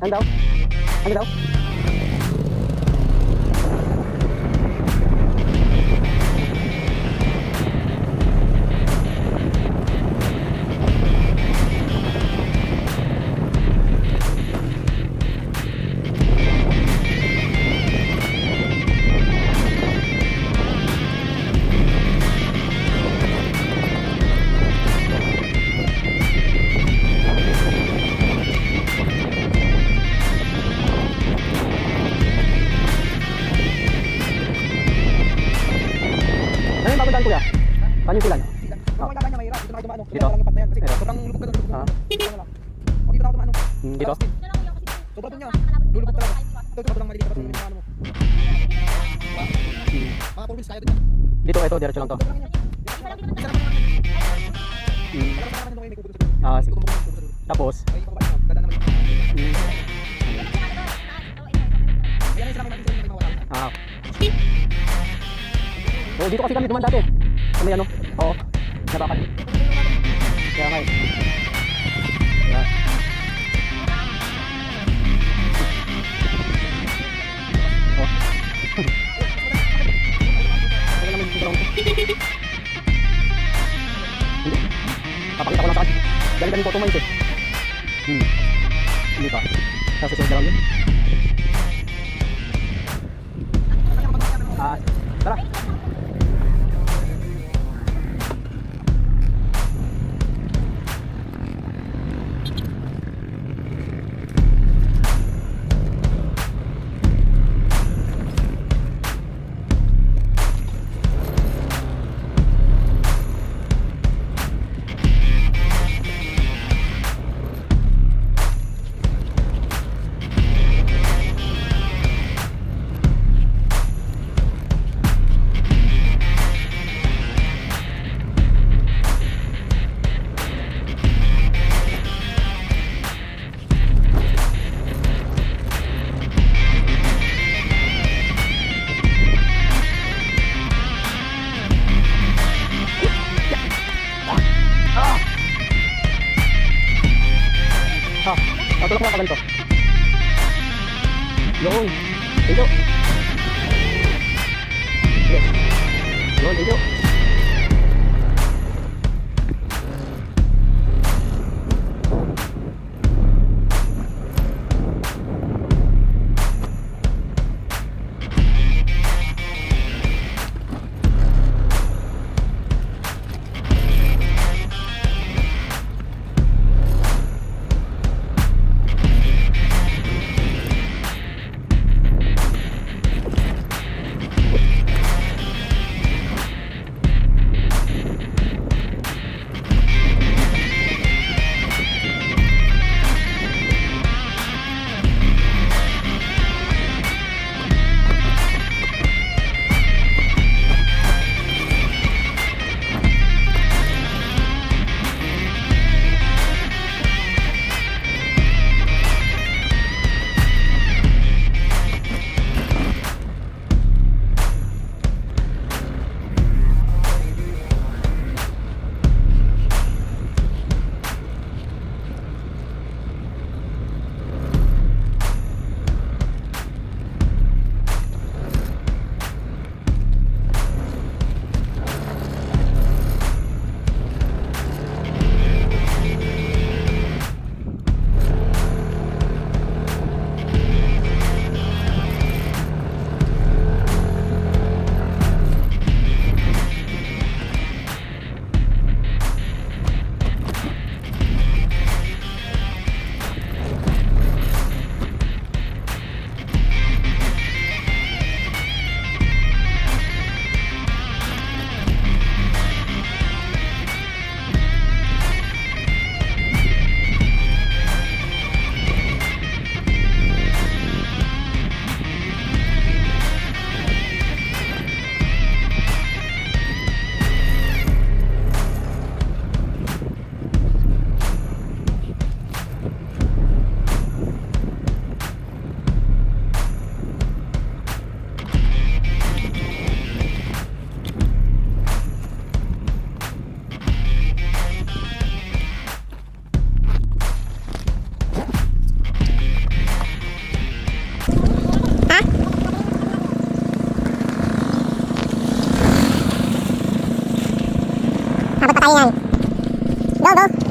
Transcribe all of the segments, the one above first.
Ano daw? Ano daw? Ano yung babandaan kuya? Paano yung silan? Kung may dadaan niya mahirap, dito na kayo dumaan. Dito? Lang yung pat na yan. Kasi Dito? sobrang lubog ka doon. Ah. Dito na lang. O dito na ako dumaan. Dito? Sobrang doon niya. Lulubog talaga. Ito sobrang maliit. Tapos yung ano mo. Mga 4 wheels kaya doon yan. Dito, ito, diretso lang to. Sobrang yan. Isa naman. Alam mo naman may kubo doon sa dulo. Ah, sige. Kubo sa dulo. Tapos, Ay, pababa niya. Dadaan naman yun. Ayan yung sinabi natin sa inyo may mawala. ah. Oo, dito kasi kami duman dati. Kami ano? Oo. Nabakan. Kaya nga eh. Yan. Oh. Wala naman dito lang. Hindi. Papakita ko lang sa akin. Galing kami photo mines eh. Hindi ka. Sa susunod na lang yun. Ah, tara. Patulok mo ka ganito. Yun. Thank you. Yes. Yun, thank you. pahingan. Go, go.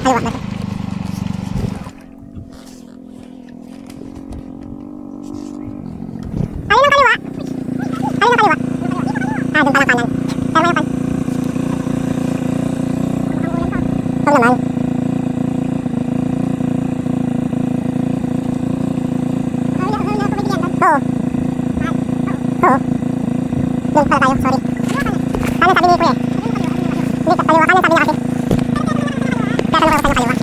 Kaliwa natin. Ayun ang kaliwa. Ayun ang kaliwa. Ah, doon pala kanan. Pero mayapan. Huwag naman. Oo. Oo. Doon pala tayo, sorry. Kanan sabi ni Kuya. Hindi, kaliwa kanan sabi niya kasi. Kaya kaliwa kayo kaliwa.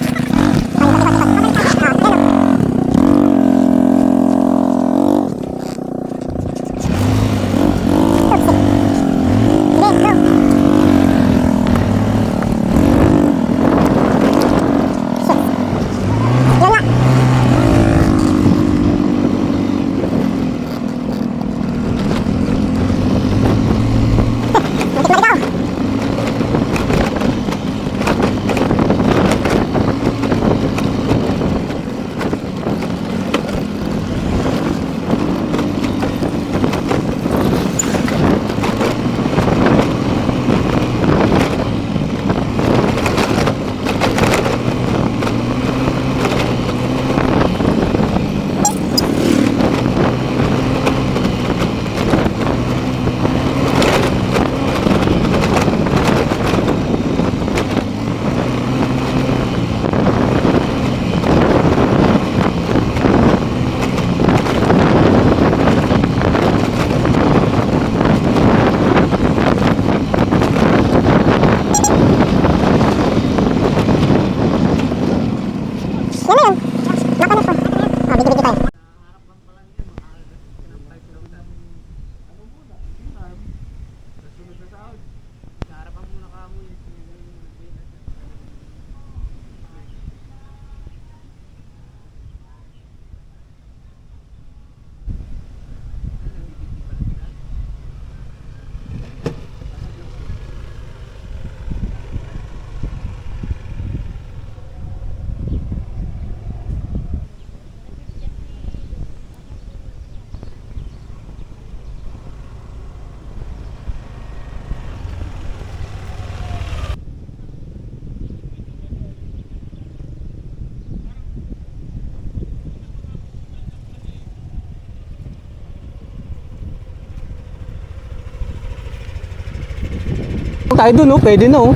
Tayo dun, oh. Pwede na, oh.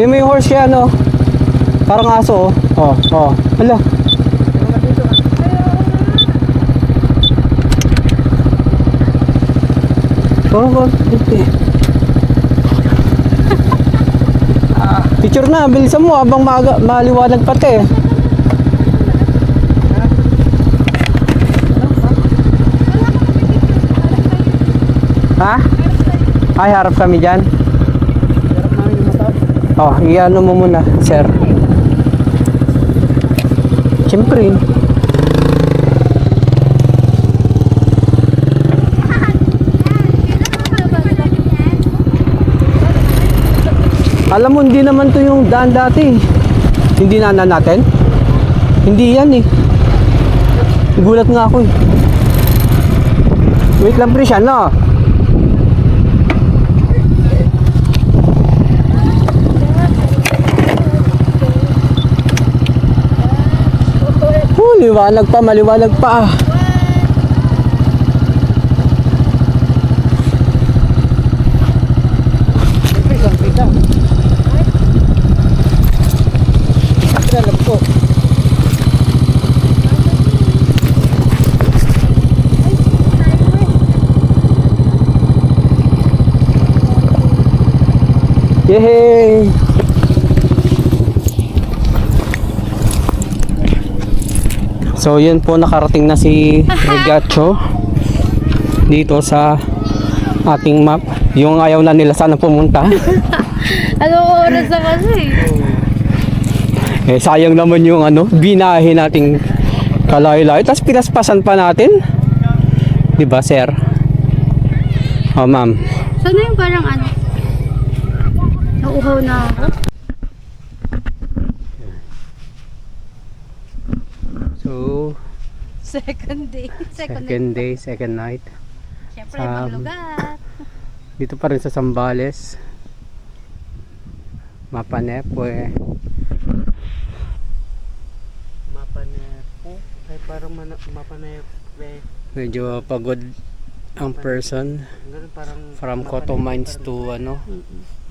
Yung may horse siya, no? Parang aso, oh. Oh, oh. Hala. Oh, picture na, bilisan mo habang maliwanag pati. Ha? Ay, harap kami dyan. Oh, iano mo muna, sir. Siyempre. Alam mo, hindi naman to yung daan dati. Hindi na natin. Hindi yan eh. Gulat nga ako eh. Wait lang, pre, siya, no? Liwanag pa, maliwanag pa. Yehey! So yun po, nakarating na si Regacho dito sa ating map. Yung ayaw na nila sana pumunta. Anong oras na kasi? Eh sayang naman yung binahe nating kalayo-layo. Tapos pinaspasan pa natin. Diba, sir? Oh, ma'am. Sana yung parang nauuhaw na ako. So, Second day. second night. Siyempre, ibang lugar. Dito pa rin sa Zambales. Mapanepwe. Mapanepo. Ay parang mapanepe. Medyo pagod ang person Ganun parang from Cotto Mines to ano,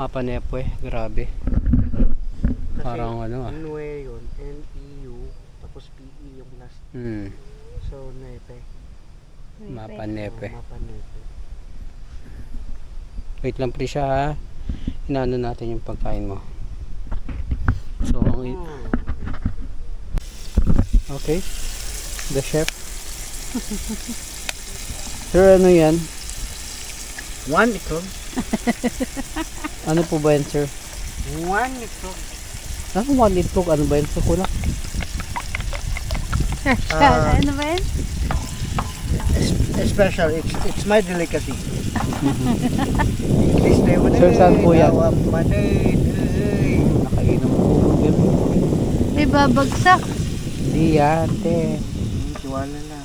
Mapanepwe. Grabe. Parang ano ah. Nue yun. N-E-U. Tapos P-E yung last. So, nepe. Mapanepe. Mapanepe. Wait lang pre siya ha. Inaano natin yung pagkain mo. So, okay. The chef. Sir, ano yan? One itlog. Ano po ba yan, sir? One itlog. Ano one itlog? Ano ba yan, sir? Kulak? Ano ba yun? Special. It's my delicacy. Please stay with Sir, saan po yan? Nakainom po. May babagsak. Hindi yan, te. Tiwala lang.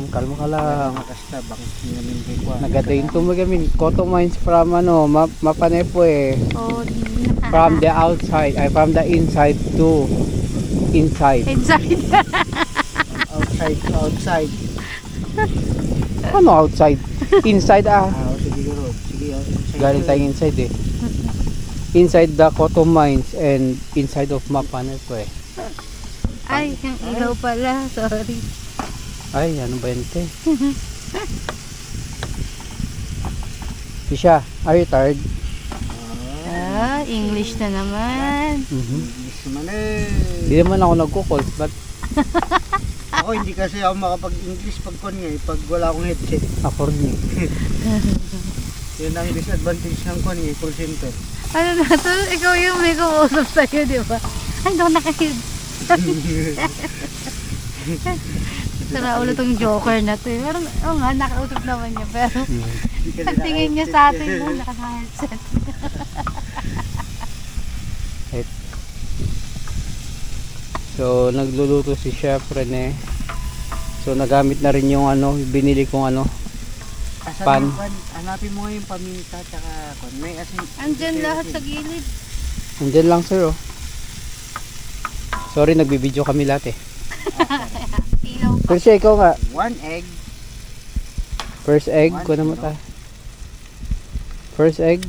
Kalma ka lang. Makastabang namin kay Kwa. Nagadayin to magamin. Cotto Mines from ano, Mapanepwe. Oh, From the outside, ay from the inside to inside. inside. Outside to outside. Ano outside? Inside ah. Siguro. Sige, inside. Galing tayong inside eh. Inside the Cotto Mines and inside of Mapanepwe. Ay, yung ilaw pala. Sorry. Ay, ano ba yun, te? Tisha, are you tired? Ah, English na naman. English man eh. Hindi naman ako nagko-call, but Ako hindi kasi ako makapag-English pag kon nga pag wala akong headset. ako rin eh. Yun ang disadvantage ng kon eh, call center. Ano na to? Ikaw yung may kumusap sa'yo, di ba? Ay, doon nakahid. Sara ulo tong joker na to. Pero, oo nga, nakausap naman niya. Pero, ang tingin niya sa atin mo, naka-headset. So, nagluluto si Chef Rene. So, nagamit na rin yung ano, binili kong ano. Pan. Hanapin mo nga yung paminta tsaka kon. May asin. Andyan lahat sa gilid. Andyan lang, sir, oh. Sorry, nagbibideo kami lahat eh. Ilaw pa. Pero siya, ikaw nga. One egg. First egg, kuha mo tayo. First egg.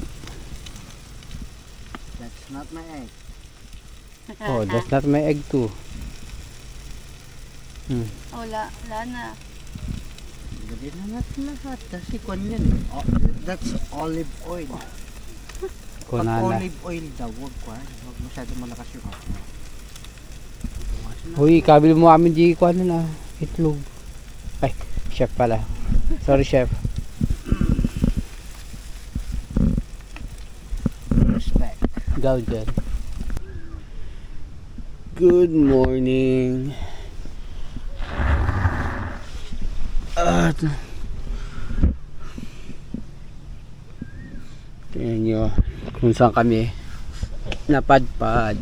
That's not my egg. Oh, that's not my egg too. Wala na. Lagyan na natin lahat. Kasi kon yan. Oh, that's olive oil. Pag Kunana. olive oil daw, huwag kwa. Huwag masyado malakas yung hot. Uy, kabil mo amin di ko ano na. Itlog. Ay, chef pala. Sorry, chef. Respect. Go dyan. Good morning. Tingnan nyo kung saan kami napadpad.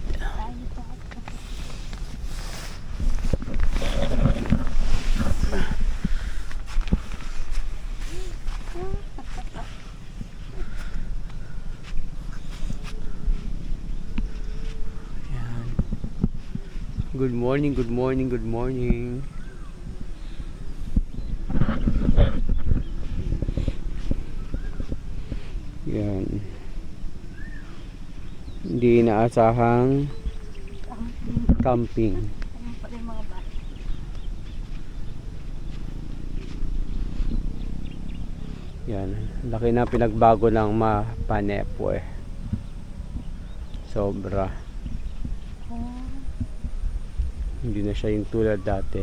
Good morning, good morning, good morning. Yan. Hindi inaasahang camping. Pati yung mga bata. Yan. Laki na pinagbago ng Mapanepwe. Sobra. Hindi na siya yung tulad dati.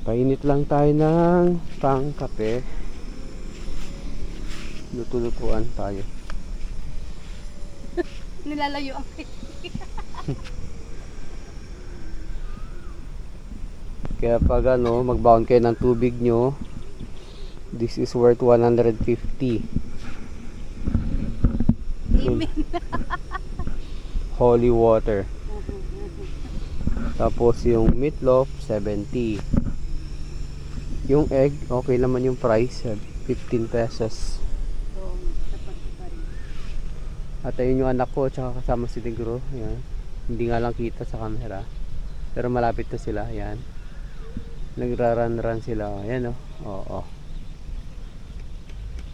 Painit lang tayo ng pangkape. Luto-lutuan tayo. Nilalayo ang Kaya pag ano, magbaon kayo ng tubig nyo, this is worth 150. Amen. Holy water. Tapos yung meatloaf 70. Yung egg okay naman yung price 15 pesos. At ayun yung anak ko, tsaka kasama si Negro. Ayan. Hindi nga lang kita sa camera. Pero malapit na sila. Ayan. Nagra-run sila. Ayan o. Oo.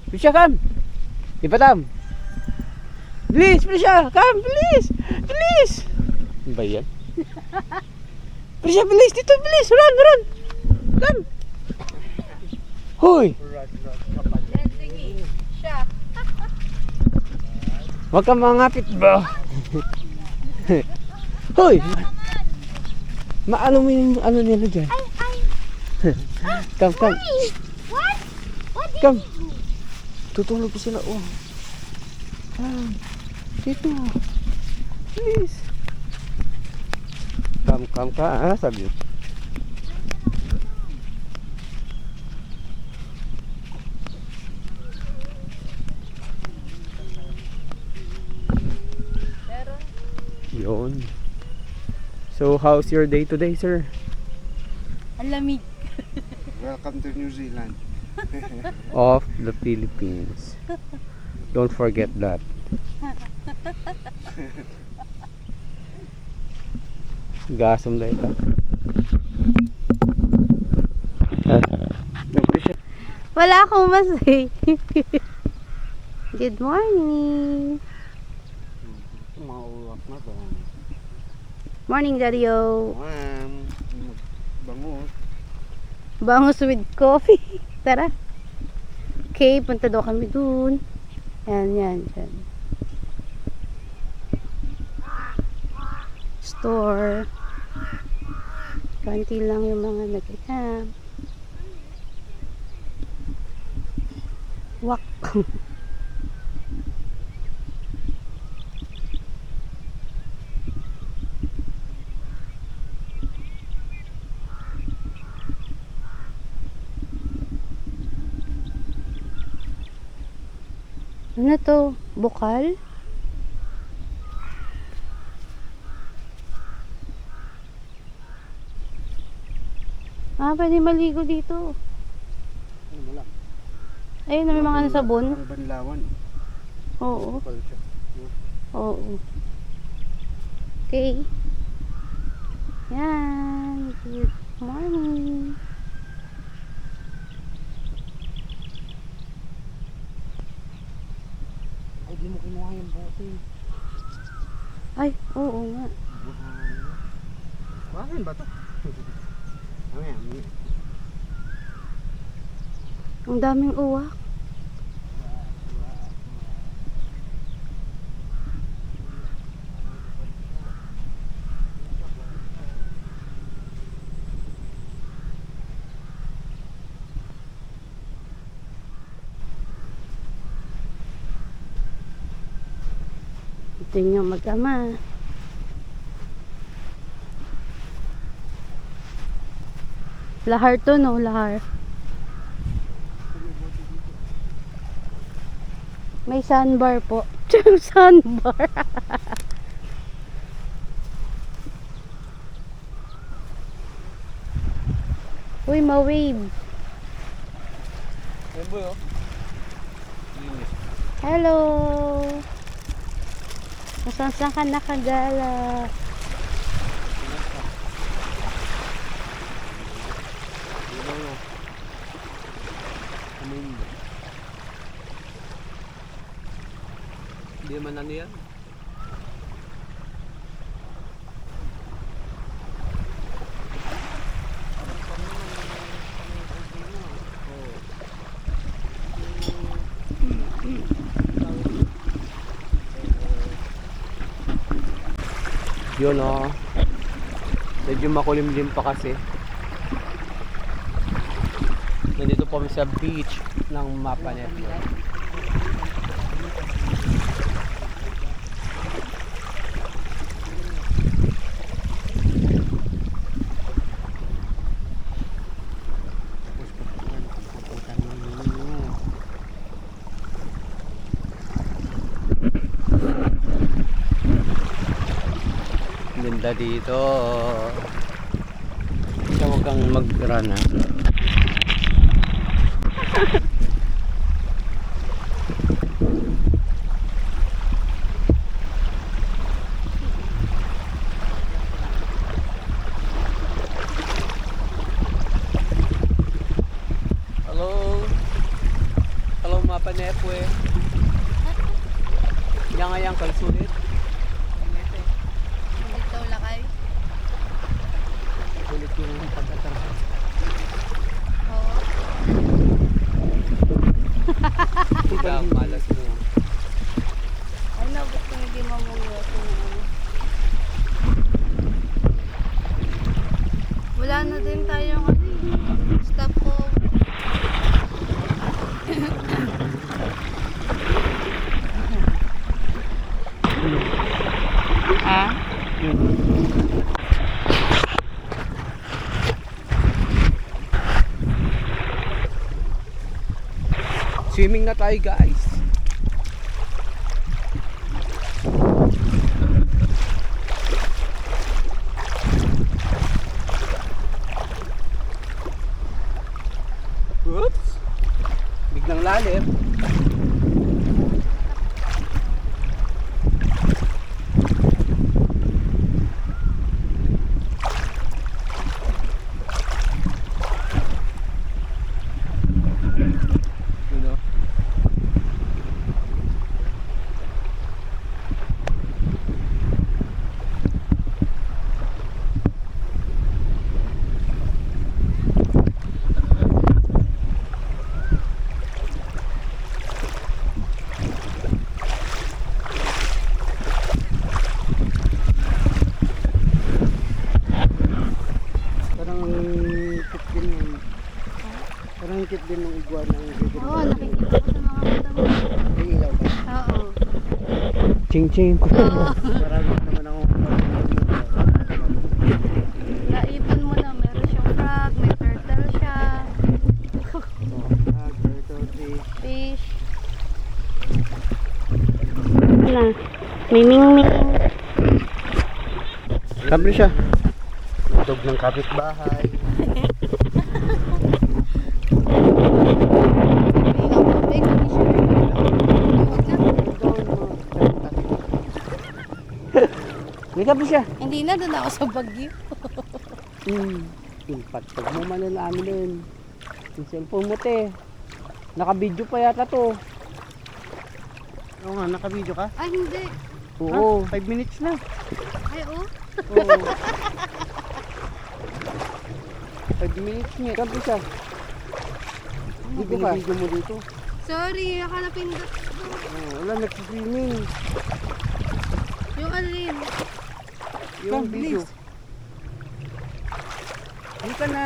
Prisha, come! Ipatam! Please, Prisha! Come, please! Please! Ano ba yan? Prisha, please! Dito, please! Run! Come! Hoy! Sige. Siya. Huwag kang mangapit ba? Hoy! Maano mo yung ano nila dyan? Come. What? What did Come. Tutulog pa sila. Oh. Come. Dito. Please. Come ka. Ah, sabi. Yun. So, how's your day today, sir? Ang lamig. Welcome to New Zealand. Of the Philippines. Don't forget that. Gasam na ito. Wala akong masay. Good morning. Mauwak na ba? Morning, Daddy-o. Bangus. Bangus with coffee. Tara. Okay, punta daw kami dun. Yan. Store. Kanti lang yung mga nag-exam. Wak. Ano to? Bukal? Ah, pwede maligo dito. Ano wala? Ayun na may mga ano sabon. Banlawan. Oo. Palsa. Oo. Okay. Yan. Good morning. Ay, di mo kinuha yung bote. Ay, oo nga. Bakit ba to? Ayan. Ang daming uwak. Ito yung mag-ama. Lahar to, no? Lahar. May sandbar po. Sandbar. Uy, ma-wave. Ay, boy, oh. Hello. Saan ka nakagala? Hindi man ano yan. Yun o. Medyo makulimlim pa kasi. Nandito po kami sa beach ng Mapa Network. Ganda dito. Ikaw huwag kang mag-run ha. eh. Yan nga yan, kalsulit. Hindi daw lakay. Sulit yung pagkatarap. Oo. Ikaw, malas mo. Ay, nabot kung hindi mamungos yung ano. Wala na din tayong ano eh. Stop ko. Ah? Swimming na tayo guys. Oops! Biglang lalim. You know? Parang cute din yung... Parang cute din ng iguana ang bibig. Oo, nakikita ko sa mga mata mo. May ilaw ba? Oo. Ching ching. Oo. Marami naman akong Naipon mo na, meron siyang frog, may turtle siya, turtle fish. fish. May ming-ming. Sabi siya. Dog ng kapitbahay. May fish. May kape siya. Hindi na, doon ako sa Baguio. Impact. Pag mo malalaman din. Yung cellphone mo te. Naka-video pa yata to. Oo nga, naka-video ka? Ay, hindi. Oo. 5 minutes na. Ay, oh. Oo. 5 minutes niya. Kape siya. Video ka. Binibidyo mo dito. Sorry, nakalapindot ko. Wala, nagsiswimming. Yung alin. Yung Come, video. please. Hindi ka na.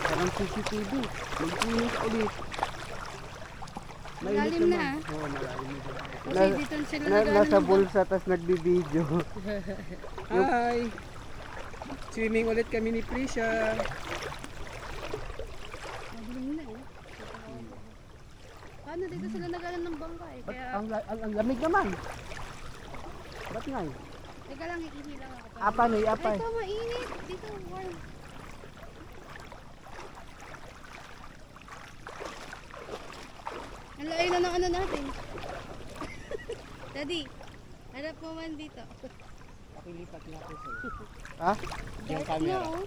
Parang CCTV. Mag-swimming ka ulit. Malalim na. Oo, malalim na. Kasi dito sila Nasa nag-ano. bulsa, tas nagbibideo. Hi. Swimming ulit kami ni Prisha. Madilim na eh. Paano dito sila nag-ano ng bangka eh? Ba't Kaya, ang lamig naman? Ba't nga eh? teka lang, ikihi lang ako. Apa na apa Ay, ito mainit. Dito, warm. Ang layo na ng ano natin. Daddy, harap mo man dito. Pakilipat na ako sa'yo. Ha? Yung Dark camera. na, oh.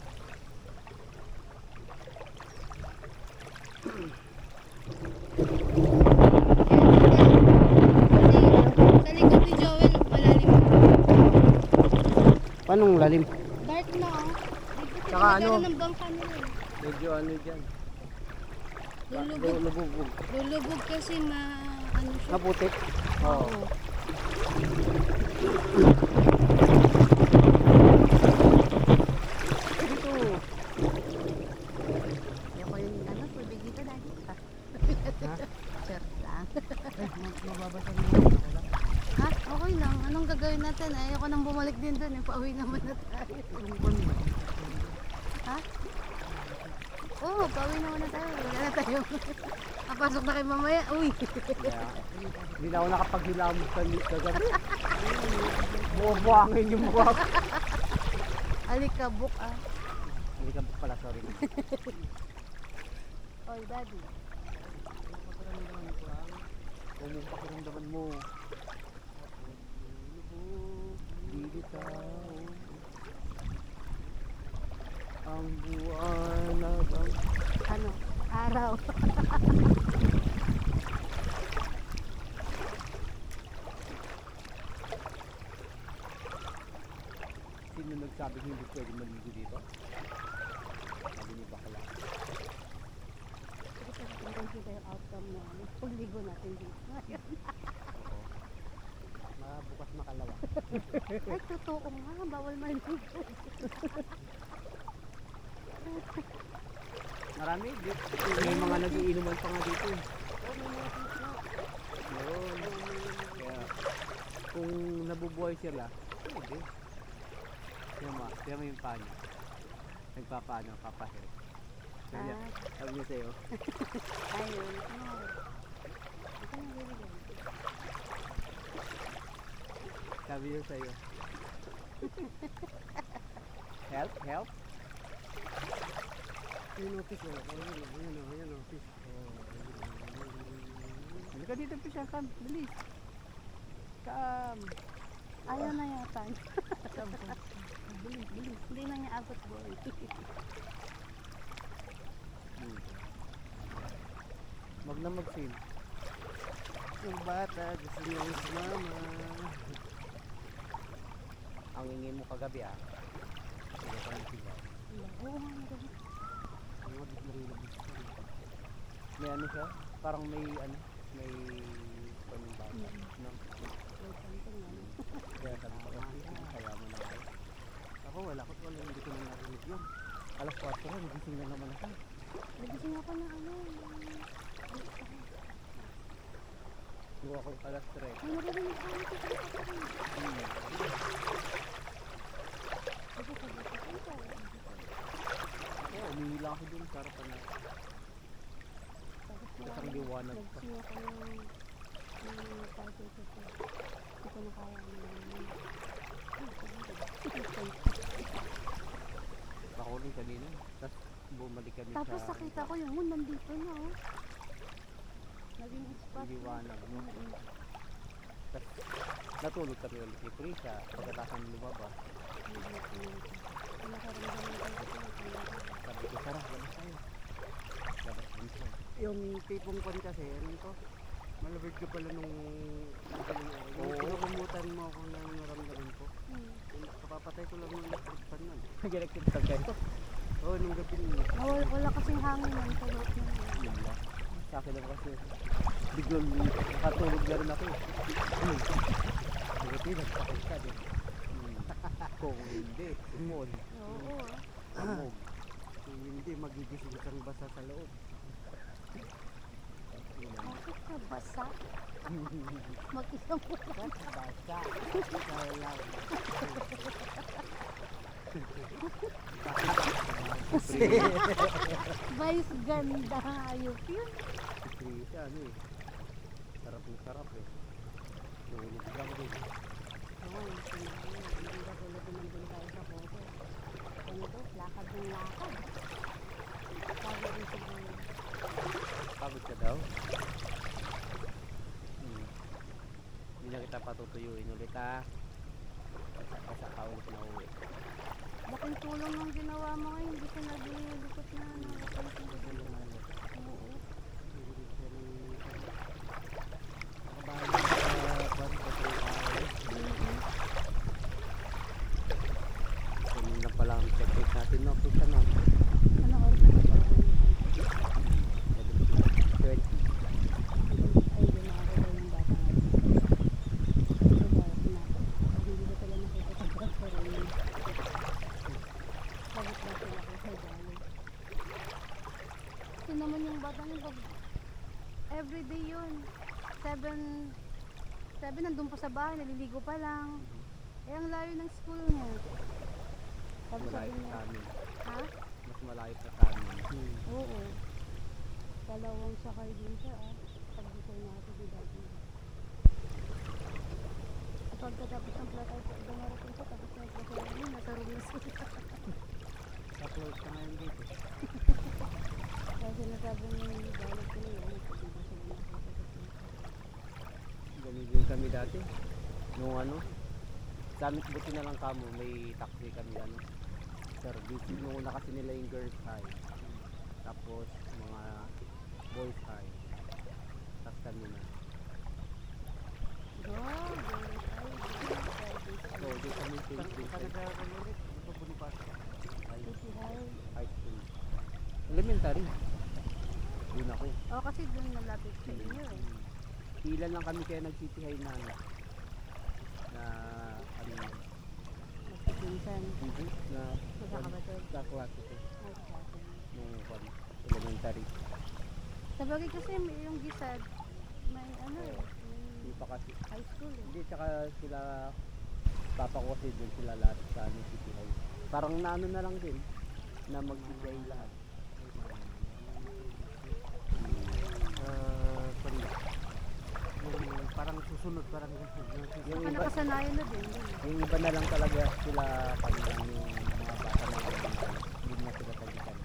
Sa likod ni Joel, malalim. Paanong lalim? Dark na, oh. Dito Tsaka sila ano? nagano ng bangka nila. eh. Medyo ano dyan. Lulubog. Lubog. Lulubog kasi ano siya. Naputik? Oo. Dito. Ayoko yung ano, tubig dito dahil. Ha? Sure lang. Mababasa mo. Ha? Okay lang. Anong gagawin natin? Ayoko nang bumalik din doon. Pauwi naman na tayo. Ha? Oo, pauwi naman na tayo. Wala na tayo. Kapasok na kayo mamaya. Uy. Hindi na ako nakapaghilamog sa kagabi. Buwabangin yung mukha ko. Alikabok ah. Hindi ka pala, sorry. Oy, daddy. Kung yung pakiramdaman mo. Bibitaw. Ang buwan na bang... Ano? Araw. Sabi niyo hindi pwede maligo dito. Sabi niyo bakla. Kasi kung kita yung outcome na pagligo natin dito. Oo. Mabukas makalawa. Ay, totoo nga. Bawal maligo. Marami. May mga nagiinuman pa nga dito. Yun. Kaya kung nabubuhay sila, pwede. Kaya mo yung paano. Nagpapaano, papahit. Kaya, sabi niya sa'yo, Ayun. Ito na rin. sabi niya sa'yo. Help, help. Yung office oh. Ayun office. Hindi ka dito, Pisha. Come, bilis. Come. Ayaw na yata. Bilis, bilis. Hindi na niya abot, boy. Wag na mag-swim. Yung bata, gusto niya yung sumama. Ang ingin mo kagabi Hindi ka nang sigaw. Oo nga, magabi. Ang mga marilabis pa. May ano siya? Parang may may panibag. No? Kaya sabi ko, kaya mo na kayo. Ako wala hindi ko na narinig yun. Alas 4 rin, gising na naman ako. Nagising ako na Gawa ko alas 3. Ay, maririnig ako nito. Oo, umihila ako dun sa harapan na. Isang liwanag pa. Nagising ako ng party ko. Hindi ko na kaya Ako rin kanina. Tapos bumalik kami Tapos sa nakita ko yung moon nandito na naging spot. liwanag. No? Tapos natulog kami ulit ni Prisha pagkatapos ng lumabas. Sabi ko, tara, labas tayo. Labas din siya. Yung tipong kon kasi, ano to? Malabig ka pala nung Oo. yung pinagumutan mo kung ano naramdaman ko. Kapapatay ko lang ng electric fan nun. Nag-electric tag kayo. Oo, nung gabi niya. Wala kasing hangin ng tulog na. Yun lang. Sa akin lang kasi biglang nakatulog na rin ako. Buti nagpakit ka din. Kung hindi, umol. Oo. Amog. Kung hindi, magigising kang basa sa loob. Bakit ka basa? Mag-isang po. Basa. Kaya lang. Vice ganda. Ayop yun. Si Prisha, ano eh. Sarap ng sarap eh. Tulog lang din. Oo, hindi ba tulad naman din tayo sa photo. Ano to? Lakad ng lakad. Sabi din siguro. Pagod ka daw? Hindi na kita patutuyuin ulit Basa ka ulit na uwi. Laking tulong ang ginawa mo ngayon. Hindi ka nag-ilikot na. Nakapansin ko din. Oo. Kanina pa lang ang check natin, no? Kita no? Ano oras na ito? 20. Ay, yung nakakita yung bata ngayon. Ito ba? Hindi ko talaga nakita sa bata rin. Sagot na sila ko sa dali. Ito naman yung bata niya pag everyday yun. 7 nandun pa sa bahay, naliligo pa lang. Eh, ang layo ng school niya. Sabi Malayo niya, sa amin. ha? Mas malayo pa sa amin. Oo. Dalawang sakay din siya, Pag-isay natin di dati. Pagkatapos ng plata, dumarating siya, tapos na plata yun, nasa room na sila. Upload ka ngayon dito. Kaya sinasabi niya yung balik ko yun, nagpapita sila na sa Ganun din kami dati. Nung ano, damit buti na lang kamo, may taxi kami service. Nung una kasi nila yung girls high. Tapos mga boys high. Tapos kami na. So, di kami Saan service. ka nag-aaral ulit? elementary. Doon ako. Oo, kasi doon malapit sa inyo eh. Ilan lang kami kaya nag-city high na ano. Na ano yun. Magpipinsan. Na Magkakabatid. kaklase ko. Ay, klase. Nung elementary. Sa bagay kasi yung gisad, may ano eh. Hindi pa kasi. High school eh. Hindi, tsaka sila papa ko kasi doon sila lahat sa ano, city high. Parang naano na lang din na mag-city high lahat. Yung parang susunod, parang Yung Saka iba, nakasanayan na din. Yun. yung iba na lang talaga sila kanilang yung mga bata na hindi na sila tagitan.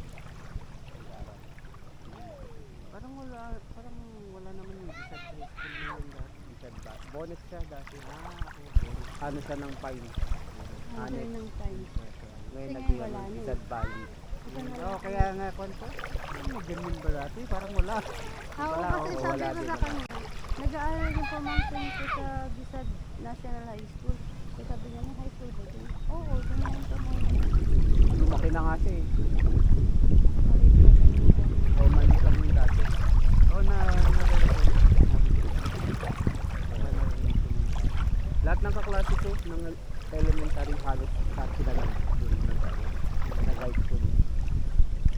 parang wala naman yung Gisad High School na yun dati. Isad ba? Bonus siya dati. Okay. Ano siya ng Pine. Ano Ano? ng times. Ngayon Kasi naging wala ano, na eh. Isad Valley. Ito na Oo, lang. kaya nga kwento. Ganyan ba dati? Parang wala. Oo, Wala, kasi oo, sabi wala ko din sa naman. kanya, nag-aaral yung pamangkin ko sa Gisad National High School. So sabi niya, may high school ba din? Oo, doon na yung pamangkin. Lumaki na nga siya eh. Maliit pa lang yung ganun. O maliit lang yung dati. Oo, Lahat ng kaklase ko ng elementary halos sa sila lang doon nag-high school.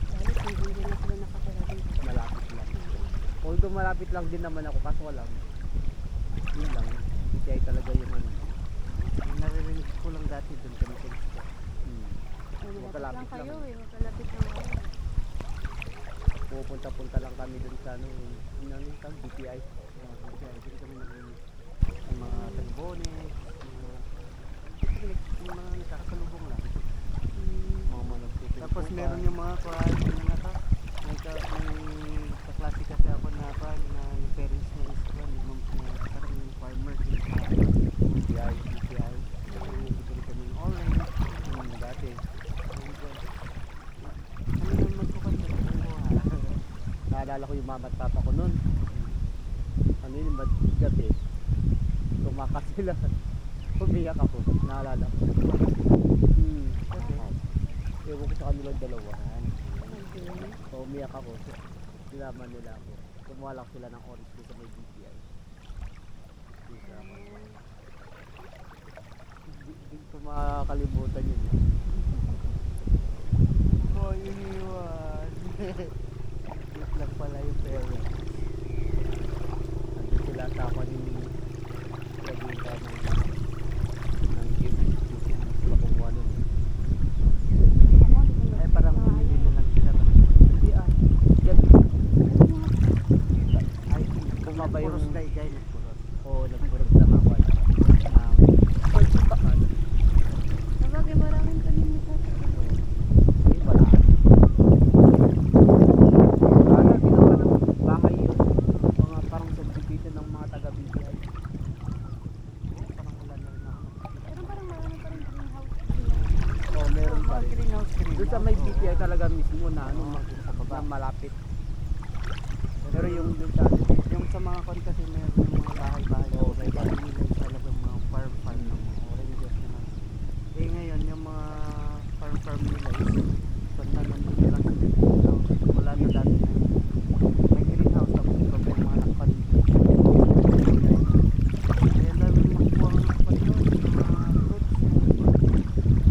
Dahil hindi na sila nakatira dito. Malapit lang. Although malapit lang din naman ako kaso walang. Yun lang. Hindi ay talaga yung ano. yung naririnig ko lang dati doon kami sa Gisad. Ay, malapit Magkalapit lang kayo lang. eh. Magkalapit lang kayo. Pupunta-punta lang kami doon sa ano, yung ano yung tawag, BPI. Kaya hindi kami narinig. Yung mga tagbones, yung mga nakakasalubong lang. Mga managsitin. Tapos meron yung mga kuhaan na to. May kaklase kasi ako na kuhaan na yung parents niya is kuhaan. Parang yung farmer din sa BPI. bibili kami ng orange. Dati. Ano yung magkukan na Naalala ko yung mama at papa ko noon. Ano yun, gabi. Tumakas sila. Umiyak ako. Naalala ko. Kasi, ewan ko sa kanilang dalawa. So, umiyak ako. Nilaman nila ako. Kumuha sila ng orange ko sa may BPI. Hindi ko makakalimutan yun. Oh, iniwan. Cute lang pala yung parents. Nandun sila sa ako ni lagyan ka ng gift. Sila kumuha nun. Ay, parang bumili na lang sila. Hindi Gabi. Ay, Bumaba yung... puros na igay na puros. Oo, nagpurot lang ako. Bakal. Sabagay, maraming tanim sa Ayun, wala. Sana, ginawa ng bahay yun. Mga parang subdivision ng mga taga-BPI. Parang wala na rin ako. Pero parang marami pa rin greenhouse. Oo, meron pa rin. Greenhouse. Doon sa may BPI talaga mismo na ano, sa baba. na malapit. Pero yung doon sa Yung sa mga kon kasi meron yung mga bahay-bahay. Oo, may bahay. nila yung talagang mga farm ng mga oranges naman. Eh ngayon yung mga farm nila is basta nandun na lang sa greenhouse. Wala na dati na may greenhouse tapos yung mga nakpan. Kaya dami magkuha ng nakpan doon. Yung mga fruits.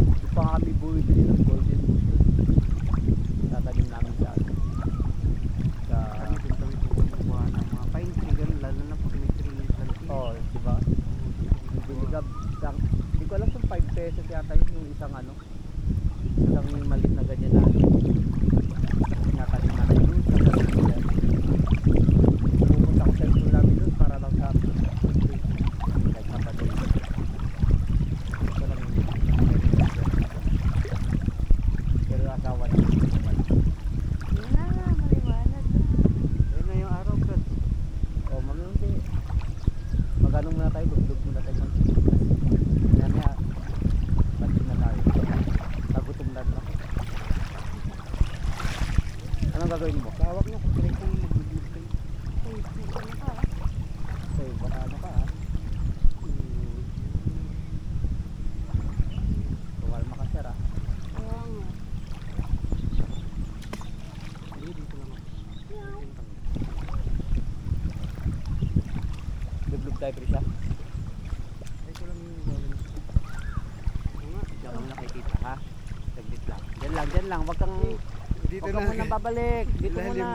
Doon pa kami buwi din ng golden bush doon. Tatanim namin sa ano. Sa... Kami din kami kumukuha ng mga pine tree. Ganun, lalo na pag may tree planting. Oo, di ba? Bili ka, hindi ko alam kung 5 pesos yata yun yung isang ano. Isang maliit na ganyan na ano. Natanim namin doon sa Pilipinas. Pupunta ko sa school namin doon para lang sa kahit kapatid. Ito lang yung pero asawa na. Yun na, maliwanag na. Ayun na yung araw, Brad. O mamunti. Mag-anong muna tayo, duglog muna tayo. Yan na. Batik na tayo. Nagutom na ako. Anong gagawin mo? Tawag na, try kong mag-vlog kayo. Uy, ano ka? Okay, baka ano ka ha? Tuwal makasara. Oo nga. Hindi tayo, Prisha. Ay, ko lang yung lalim. Oo nga. Diyan ka muna nakikita, ha? Saglit lang. Diyan lang. Wag kang... Dito Huwag ka muna babalik. Dito Lalim. muna.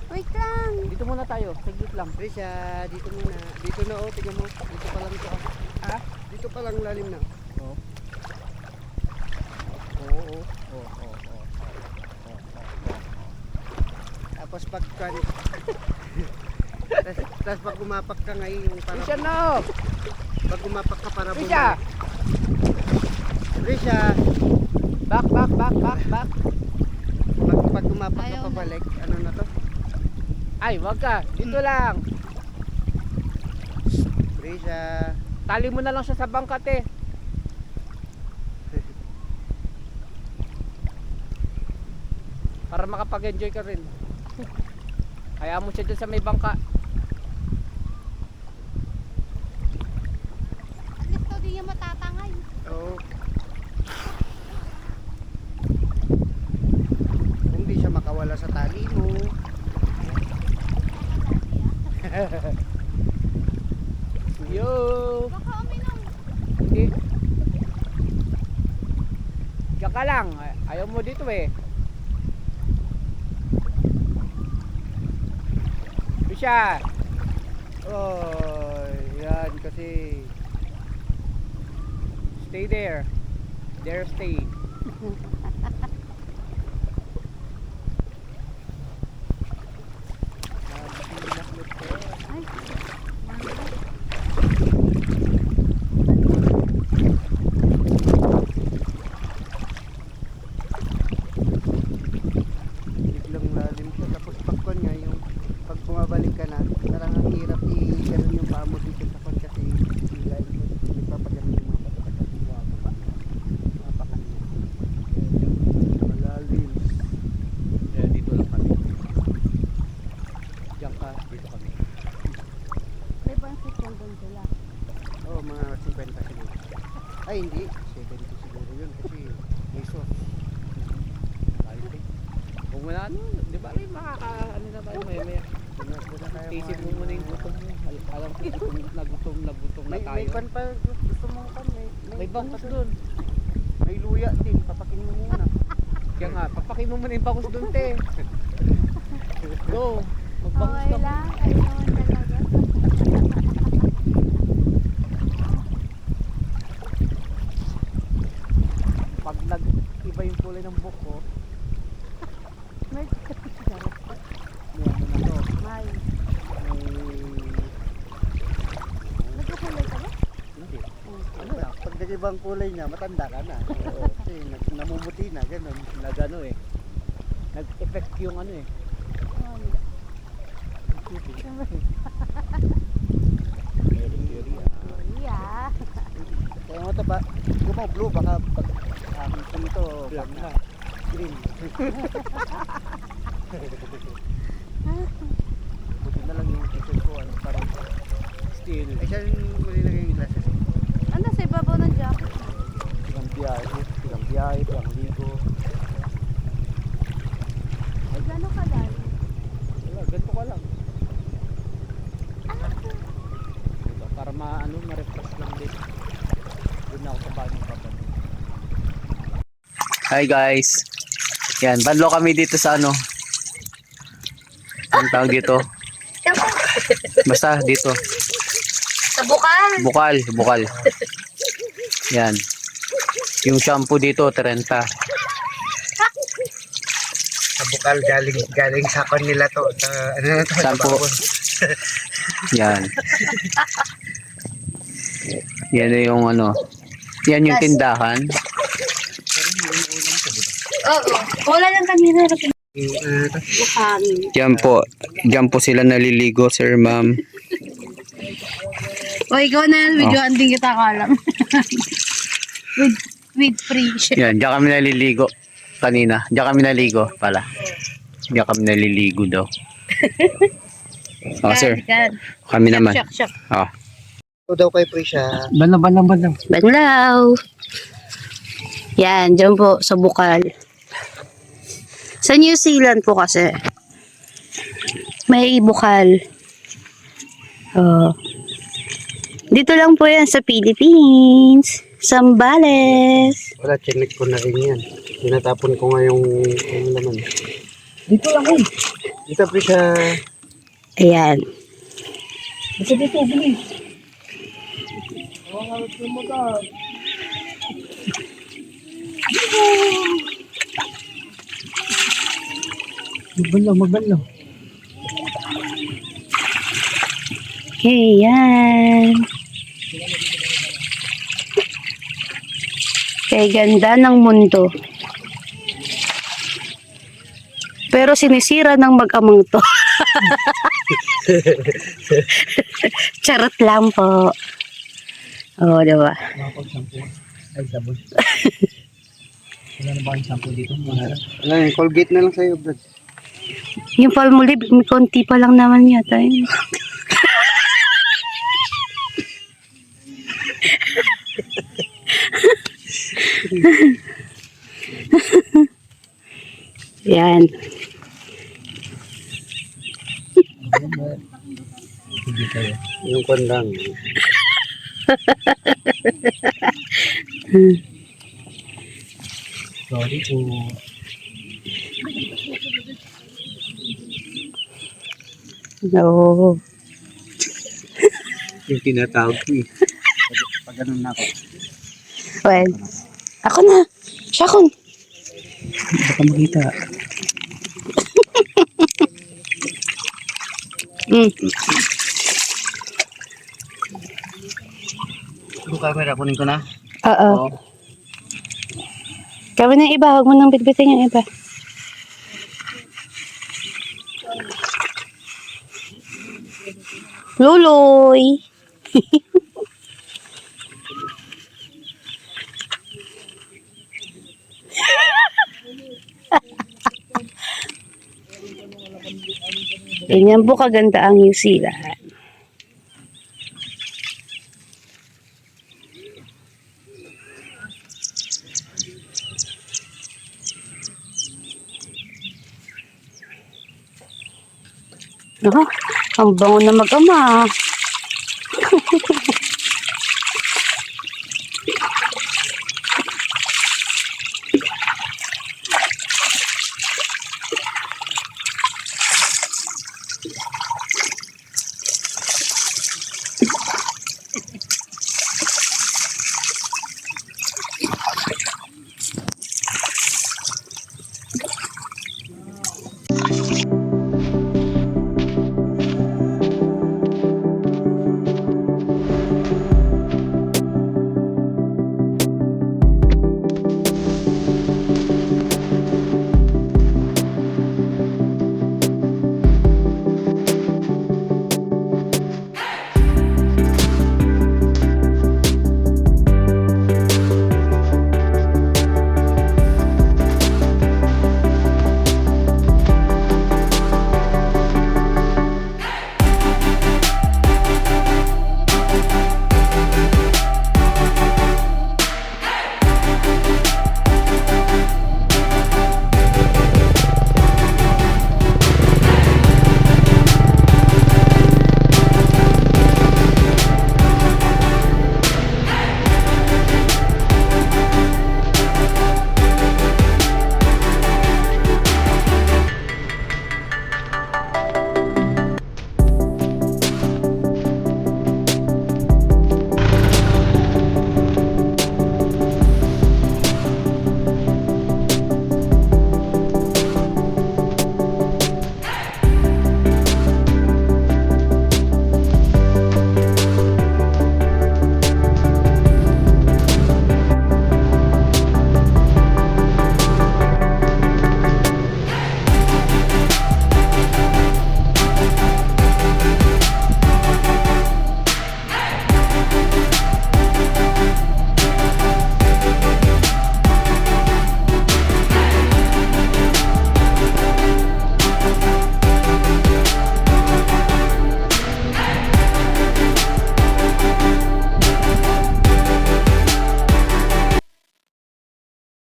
Wait lang. Dito muna tayo. Saglit lang. Prisha, dito muna. Dito na oh, tingnan mo. Dito pa lang ito. Ah, dito pa lang lalim na. Oo. Oo. Tapos pag tapos pag gumapak ka ngayon yung para Prisha, no! pag gumapak ka para Prisha! Prisha, Back. pag gumapak Ayaw ka na. pabalik, ano na to? Ay, wag ka. Dito lang. Prisha, Tali mo na lang siya sa bangkat eh. Para makapag-enjoy ka rin. Hayaan mo siya dyan sa may bangka. At least daw di niya matatangay. oh. Kung di siya makawala sa tali mo. Yo! Baka uminom. Hindi. Diyan ka lang. Ayaw mo dito eh. Prisha! Oh, yan kasi Stay there. There stay. Ay, biglang lalim siya. Tapos pagkon nga yung pag bumabalik ka na, parang ang hirap i-ganon yung paa mo dito sa kon kasi ilalim mo. Nagpapaganon yung mga patatas. Mapakan niya. Malalim. Dito lang kami. Diyan ka. Dito kami. may pansit yung doon sila. Oo, mga 50 siguro. Ay, hindi. 70 siguro yun kasi may sauce. Ayos eh. Huwag mo na ano. Di ba rin ano na tayo maya. Doon na tayo Tisip mo kumain. muna yung gutom mo. Alam ko gutom na May tayo. pan pa. Gusto mo kan? May bangus doon. May luya din. Papakin mo muna. Kaya nga, papakin mo muna yung bangus doon, te. Go. Magbangus Okay ka. lang. Ay naman talaga. Pag nag-iba yung kulay ng buhok ko, May yan mo na to. may. May... Nagkukulay ka ba? Hindi. Ano lang, pag nag-ibang kulay niya, matanda ka na. Oo, kasi namumuti na, ganun. Nag-ano eh. Nag-effect yung ano eh. Ano? Yeah. Kaya mo ito ba, blue, baka pag kung ito, Black na. green. Buti na lang yung t-shirt ko, ano, parang Still. ay siya yung muli lang yung glasses. Ano sa ibabaw ng jacket? Pilang biyahe, pilang ligo. Ay, gano'n ka dahil? Wala, ganito ka lang. Diba? Para ma-refresh lang din. Doon na ako sa bahay ng papa. Hi guys. Yan, banlo kami dito sa ano. Ang tawag dito. Basta dito. Sa bukal. Bukal. Yan. Yung shampoo dito 30. Sa bukal, galing sa kon nila to. Sa, ano na to? Shampoo. Yan. Yan na yung ano. Yan yung tindahan. Oo. Wala lang kanina. Bukal. Diyan po sila naliligo, sir, ma'am. O, ikaw na, videoan din kita kalam. with free shit. Yan, diyan kami naliligo kanina. Diyan kami naligo pala. Diyan kami naliligo daw. Oh, sir. Kami naman. Shak. Oh. Ito daw kay Prisha. Banlaw. Banlaw. Yan, dyan po sa bukal. Sa New Zealand po kasi. May bukal. Dito lang po yan sa Philippines. Zambales. Wala, chinik ko na rin yan. Tinatapon ko nga yung laman. Dito lang eh. Dito pre sa... Ayan. Basta dito, bilis. Magbanlaw. Ayan. Kay ganda ng mundo. Pero sinisira ng mag-amang to. Charot lang po. Oo, diba? Makapag-shampoo. Ay, sabon. Wala na ba kayong shampoo dito? Wala, yung Colgate na lang sa'yo, Brad. Yung Palmolive, may konti pa lang naman yata. Yan. Hindi kayo. Yung kondang. Sorry po. No. Yung tinatawag ko eh. Pag ganun na ako. Well, ako na. Siya kon. Baka makita. Yung camera, kunin ko na. Oo. Kami ng iba. Huwag mo nang bitbitin yung iba. Luloy. Ganyan po kaganda ang New Zealand. Ang bango na mag-ama.